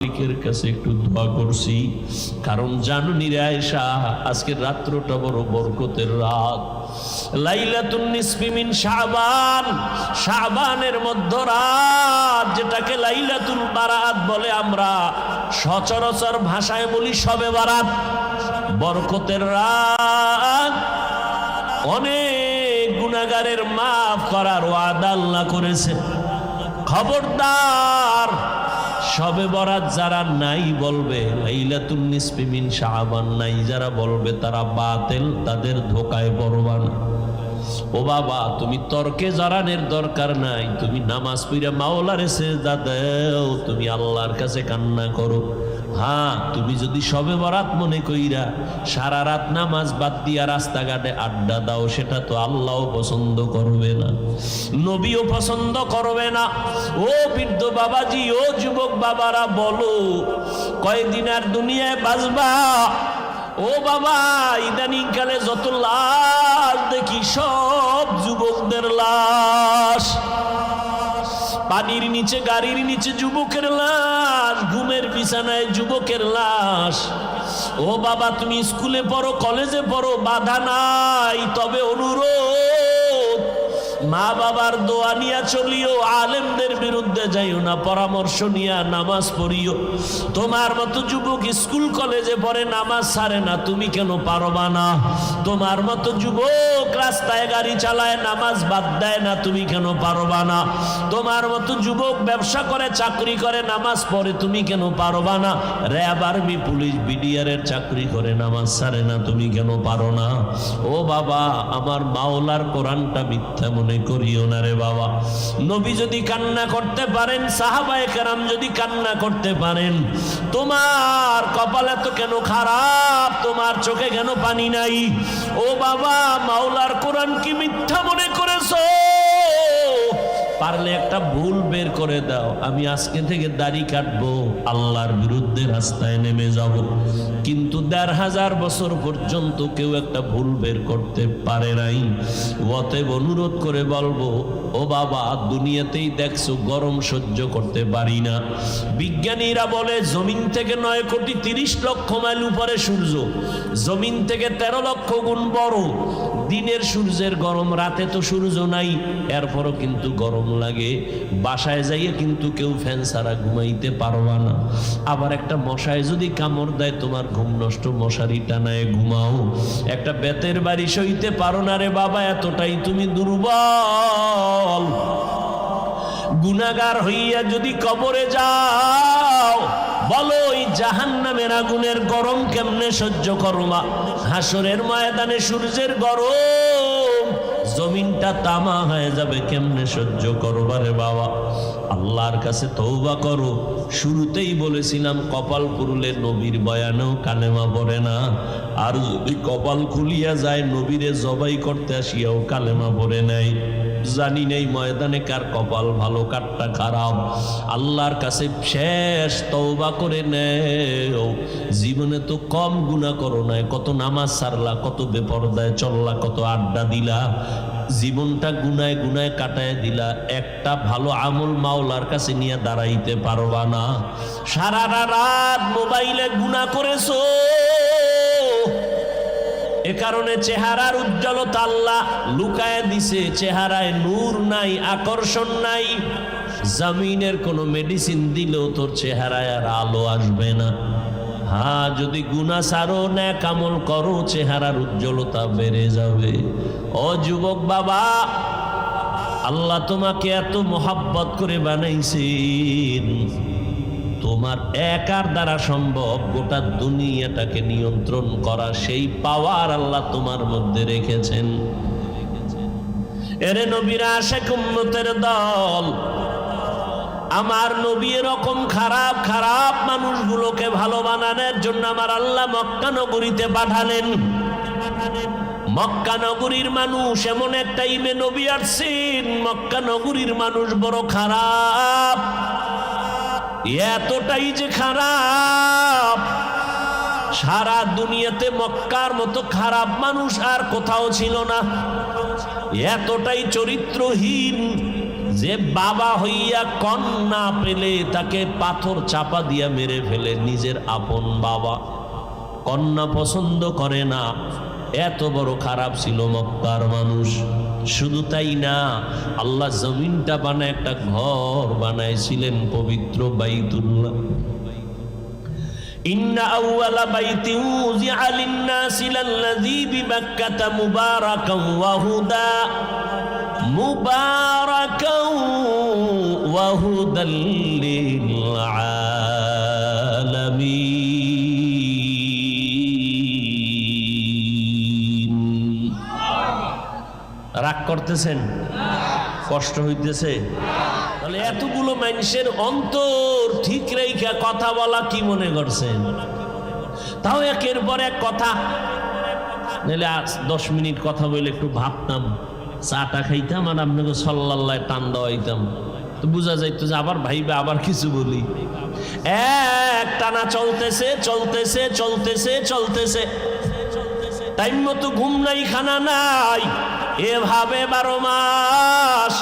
মালিকের কাছে একটু দোয়া করছি, কারণ জানুনি রে আয়েশা, আজকে রাত্রটা বড় বরকতের রাত। লাইলাতুন নিসফি মিন শাবান, শাবানের মধ্যরাত, যেটাকে লাইলাতুল বারাত বলে, আমরা সচরাচর ভাষায় বলি শবে বারাত। বরকতের রাত, অনেক গুনাহগারের মাফ করার ওয়াদা আল্লাহ করেছে। খবরদার, শবে বরাত যারা নাই বলবে, লাইলাতুন নিসফি মিন শাবান নাই যারা বলবে, তারা বাতিল, তাদের ধোকায় পড়বা না। ও বাবা, তুমি তর্কে জড়ানোর দরকার নাই, তুমি নামাজ পড়ে মাওলারে সিজদা দাও, তুমি আল্লাহর কাছে কান্না করো। হ্যাঁ, তুমি যদি শবে বরাত মনে কইরা সারা রাত নামাজ বাদ দিয়া রাস্তাঘাটে আড্ডা দাও, সেটা তো আল্লাহও পছন্দ করবে না, নবীও পছন্দ করবে না। ও বৃদ্ধ বাবাজি, ও যুবক বাবারা, বলো কয়দিন আর দুনিয়ায় বাঁচবা? ও বাবা, ইদানিং কালে যত লাশ দেখি সব যুবকদের লাশ। পানির নিচে, গাড়ির নিচে যুবকের লাশ, ঘুমের বিছানায় যুবকের লাশ। ও বাবা, তুমি স্কুলে পড়ো, কলেজে পড়ো, বাধা নাই, তবে অনুরোধ, মা বাবার দোয়া নিয়া চলিও, আলেমদের বিরুদ্ধে যাইও না, পরামর্শ নিয়া নামাজ পড়িও। তোমার মতো যুবক স্কুল কলেজে পড়ে, নামাজ ছাড়ে না, তুমি কেন পারবা না? তোমার মতো যুবক রাস্তায় গাড়ি চালায়, নামাজ বাদ দেয় না, তুমি কেন পারবা না? তোমার মতো যুবক ব্যবসা করে, চাকরি করে, নামাজ পড়ে, তুমি কেন পারবা না? র্যাব, আর্মি, পুলিশ, বিডিআরের চাকরি করে, নামাজ ছাড়ে না, তুমি কেন পারো না? ও বাবা, আমার মাওলার কোরআনটা মিথ্যা মনে করিও না রে বাবা। নবী যদি কান্না করতে পারেন, সাহাবায়ে কেরাম যদি কান্না করতে পারেন, তোমার কপালে তো কেন খারাপ? তোমার চোখে কেন পানি নাই? ও বাবা, মাওলার কোরআন কি মিথ্যা মনে করেছো? পারলে একটা ভুল বের করে দাও, আমি আজকে থেকে দাড়ি কাটবো, আল্লাহর বিরুদ্ধে রাস্তায় নেমে যাব। কিন্তু ১৫০০ বছর পর্যন্ত কেউ একটা ভুল বের করতে পারে নাই। অতএব অনুরোধ করে বলবো, ও বাবা, দুনিয়াতেই দেখছো গরম সহ্য করতে পারি না। বিজ্ঞানীরা বলে জমিন থেকে ৯,৩০,০০,০০০ মাইল উপরে সূর্য, জমিন থেকে ১৩ লক্ষ গুণ বড়। দিনের সূর্যের গরম, রাতে তো সূর্য নাই, এরপরও কিন্তু গরম লাগে। বাসায় যাইয়ে কিন্তু কেউ ফ্যান ছাড়া ঘুমাইতে পারবা না। আবার একটা মশায় যদি কামড় দেয়, তোমার ঘুম নষ্ট, মশারি টানায় ঘুমাও। একটা বেতের বাড়ি সইতে পারো না রে বাবা, এতটাই তুমি দুর্বল। গুনাহগার হইয়া যদি কবরে যাও, বলো ওই জাহান্নামের আগুনের গরম কেমনে সহ্য করবা? হাসরের ময়দানে সূর্যের গরম, জমিনটা তামা হয়ে যাবে, কেমনে সহ্য করবা রে বাবা? আল্লাহর কাছে তওবা করো। শুরুতেই বলেছিলাম, কপাল পুরুলে নবীর বয়ানেও কালেমা পড়ে না, আর যদি কপাল খুলিয়া যায়, নবীরে জবাই করতে আসিয়াও কালেমা পড়ে নাই। জানি নেই ময়দানে কার কপাল ভালো, কারটা খারাপ। আল্লাহর কাছে শেষ তওবা করে নেও। জীবনে তো কম গুনাহ করো নাই, কত নামাজ ছাড়লা, কত বেপরদায় চললা, কত আড্ডা দিলা, জীবনটা গুনায় গুনায় কাটায় দিলা। একটা ভালো আমল মাওলার কাছে নিয়ে দাঁড়াইতে পারবা না। সারা রাত মোবাইলে গুনাহ করেছো, এ কারণে চেহারার উজ্জ্বলতা আল্লাহ লুকায় দিছে, চেহারায় নূর নাই, আকর্ষণ নাই। জমিনের কোনো মেডিসিন দিলেও তোর চেহারায় আর আলো আসবে না। হ্যাঁ, যদি গুনাহ ছাড়ো, নেক আমল করো, চেহারার উজ্জ্বলতা বেড়ে যাবে। ও যুবক বাবা, আল্লাহ তোমাকে এত মোহাব্বত করে বানাইছেন, তোমার একার দ্বারা সম্ভব গোটা দুনিয়াটাকে নিয়ন্ত্রণ করা, সেই পাওয়ার আল্লাহ তোমার মধ্যে রেখেছেন। এরে নবীর আশিক উম্মতের দল, আমার নবী এরকম খারাপ খারাপ মানুষগুলোকে ভালো বানানোর জন্য আমার আল্লাহ মক্কা নগরীতে পাঠালেন। মক্কা নগরীর মানুষ এমন একটা টাইমে নবী আসছেন, মক্কা নগরীর মানুষ বড় খারাপ, এতটাই যে খারাপ, সারা দুনিয়াতে মক্কার মতো খারাপ মানুষ আর কোথাও ছিল না। এতটাই চরিত্রহীন যে বাবা হইয়া কন্যা পেলে তাকে পাথর চাপা দিয়া মেরে ফেলে, নিজের আপন বাবা, কন্যা পছন্দ করে না, এত বড় খারাপ ছিল মক্কার মানুষ। শুধু তাই না, আল্লাহ জমিনটা বানায় একটা ঘর বানাইছিলেন পবিত্র বাইতুল্লাহ। ইন্না আউওয়ালা বাইতিন উযিআ লিন-নাসি লাল্লাযী বিবাক্কাতা মুবারাকান ওয়া হুদা মুবারাকান ওয়া হুদাল লিল আলামিন। রাগ করতেছেন? কষ্ট হইতেছে? তাহলে এতগুলো মানুষের অন্তর ঠিক রেখা কথা বলা কি মনে করছেন? তাও একের পর এক কথা, নাহলে 10 মিনিট কথা বলে একটু ভাবতাম, চাটা খাইতাম আর আপনাকে সাল্লাল্লাহ টান দেওয়াইতাম, তো বোঝা যাইতো যে আবার ভাইবে আবার কিছু বলি। এক টানা চলতেছে চলতেছে চলতেছে চলতেছে, টাইম মতো ঘুম নাই, খানা নাই, এভাবে 12 মাস।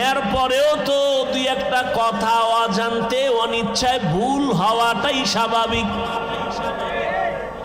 এরপরেও তো দুই একটা কথা অজান্তে অনিচ্ছায় ভুল হওয়াটাই স্বাভাবিক।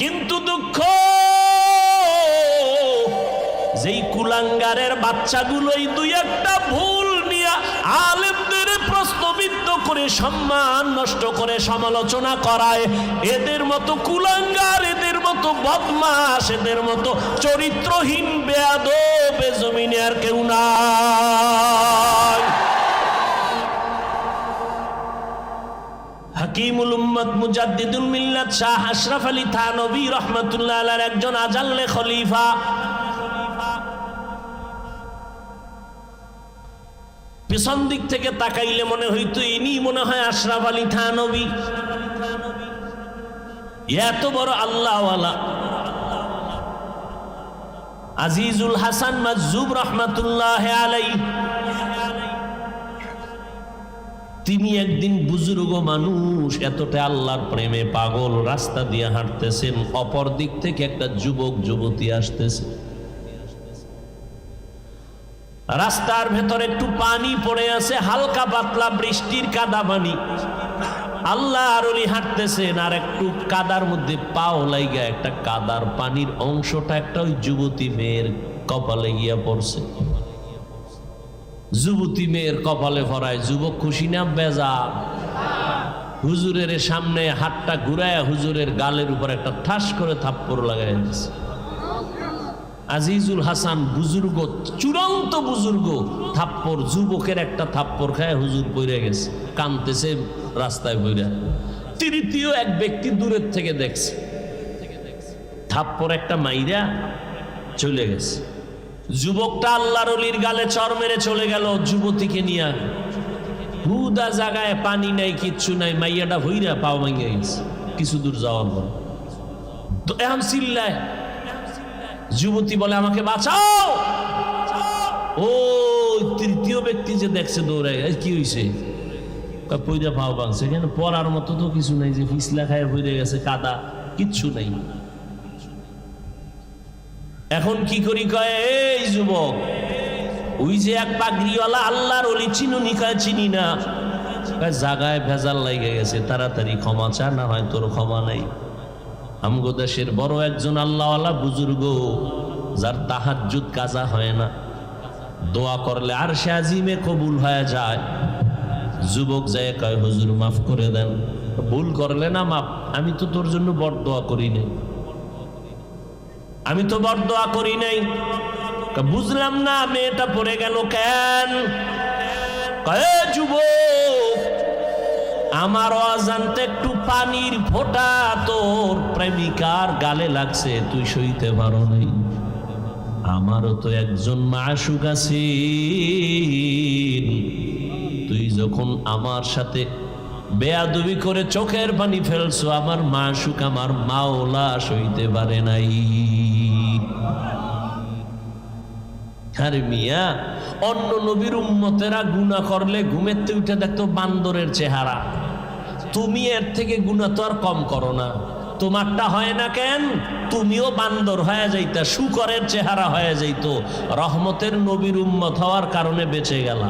কিন্তু দুঃখ, যেই কুলাঙ্গারের বাচ্চাগুলোই দুই একটা ভুল নিয়ে আলেমদের প্রশ্নবিদ্ধ করে সম্মান নষ্ট করে সমালোচনা করায়, এদের মতো কুলাঙ্গার, এদের মতো বদমাশ, এদের মতো চরিত্রহীন বেয়াদব এ জমিনে আর কেউ নাই। হাকিমুল উম্মত মুজাদ্দিদুল মিল্লাত শাহ আশরাফ আলী থানভী রাহমাতুল্লাহ আলাইহির একজন আজাল্লে খলিফা। পিছন দিক থেকে তাকাইলে মনে হইতো ইনি মনে হয় আশরাফ আলী থানভী। এত বড় আল্লাহওয়ালা আজিজুল হাসান মাজজুব রাহমাতুল্লাহ আলাইহি, তিনি একদিন বুজুর্গ মানুষ, এতটা আল্লাহর প্রেমে পাগল, রাস্তা দিয়ে হাঁটতেছেন, অপর দিক থেকে একটা যুবক যুবতী আসতেছে। রাস্তার ভেতরে একটু পানি পড়ে আছে, হালকা পাতলা বৃষ্টির কাদা পানি। আল্লাহর ওলি হাঁটতেছেন আর একটু কাদার মধ্যে পাও লাইগা একটা কাদার পানির অংশটা একটা ওই যুবতী মেয়ের কপালে গিয়া পড়ছে। যুবতী মেয়ের কপালে ভরায়, যুবক খুশি না বেজার? হুজুরের সামনে হাতটা ঘুরায় হুজুরের গালের উপর একটা ঠাস করে থাপ্পড় লাগাই দিচ্ছে। আজিজুল হাসান বুজুর্গ, চূড়ান্ত বুজুর্গ, থাপ্পড়, যুবকের একটা থাপ্পড় খায় হুজুর পড়ে গেছে, কাঁদতেছে রাস্তায় পড়ে। তৃতীয় এক ব্যক্তি দূরের থেকে দেখছে, থাপ্পড় একটা মাইরা চলে গেছে। যুবকটা আল্লাহর ওলির গালে চর মেরে চলে গেল যুবতীকে নিয়ে। হুদা জায়গায় পানি নাই, কিচ্ছু নাই, মাইয়াটা হইরা পাও ভাঙে গেছে কিছু দূর যাওয়ার পর। এখন চিল্লায়, যুবতী বলে আমাকে বাঁচাও। ও তৃতীয় ব্যক্তি যে দেখছে দৌড়ায়, কি হয়েছে? পইরা পাও ভাঙছে। কেন? পড়ার মতো তো কিছু নাই, যে ফিসলা খায় পইরে গেছে, কাদা কিচ্ছু নাই। এখন কি করি? কয় এই যুবক, ওই যে এক পাগড়িওয়ালা আল্লাহর ওলি চিনুনি? কয় চিনি না। জাগায় ভেজাল লাগে গেছে, তাড়াতাড়ি ক্ষমা চা, না হয় তোর ক্ষমা নাই। আমগো দেশের বড় একজন আল্লাহওয়ালা বুজুর্গ, যার তাহাজ্জুদ কাজা হয় না, দোয়া করলে আরশে আজিমে কবুল হয়ে যায়। যুবক যায় কয় হুজুর মাফ করে দেন। ভুল করলে না মাফ, আমি তো তোর জন্য বড় দোয়া করি নাই, আমি তো বড় দোয়া করি নাই। বুঝলাম না মেয়েটা পড়ে গেল কেন? কয় যুবক, আমার অজান্তে একটু পানির ফোঁটা তোর প্রেমিকার গালে লাগছে, তুই সইতে পারো নাই। আমারও তো একজন মাশুক আছে, তুই যখন আমার সাথে বেয়াদবি করে চোখের পানি ফেলছো, আমার মাশুক, আমার মাওলা সইতে পারে নাই। আরে মিয়া, অন্য নবীর উম্মতেরা গুনাহ করলে ঘুমের থেকে উঠে দেখতো বান্দরের চেহারা, তুমি এর থেকে গুনাহ তো আর কম করো না। তোমারটা হয় না কেন? তুমিও বান্দর হয়ে যাইতা, শুকরের চেহারা হয়ে যাইত, রহমতের নবীর উম্মত হওয়ার কারণে বেঁচে গেলা।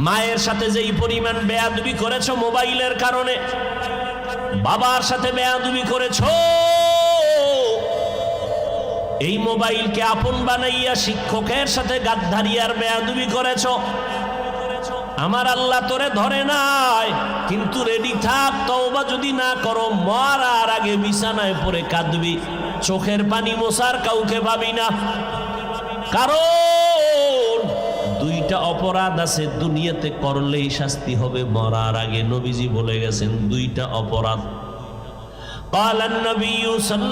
মায়ের সাথে যেই পরিমাণ বেয়াদবি করেছো মোবাইলের কারণে, বাবার সাথে বেয়াদবি করেছো, এই মোবাইলকে আপন বানাইয়া শিক্ষকের সাথে গাদ্দারি আর বেয়াদবি করেছো। আমার আল্লাহ তোরে ধরে নাই, কিন্তু রেডি থাক, তওবা যদি না করো মরার আগে বিছানায় পড়ে কাঁদবি, চোখের পানি মোছার কাউকে পাবি না। কারণ দুইটা অপরাধ আছে দুনিয়াতে করলেই শাস্তি হবে মরার আগে। নবীজি বলে গেছেন দুইটা অপরাধ। قال النبي صلى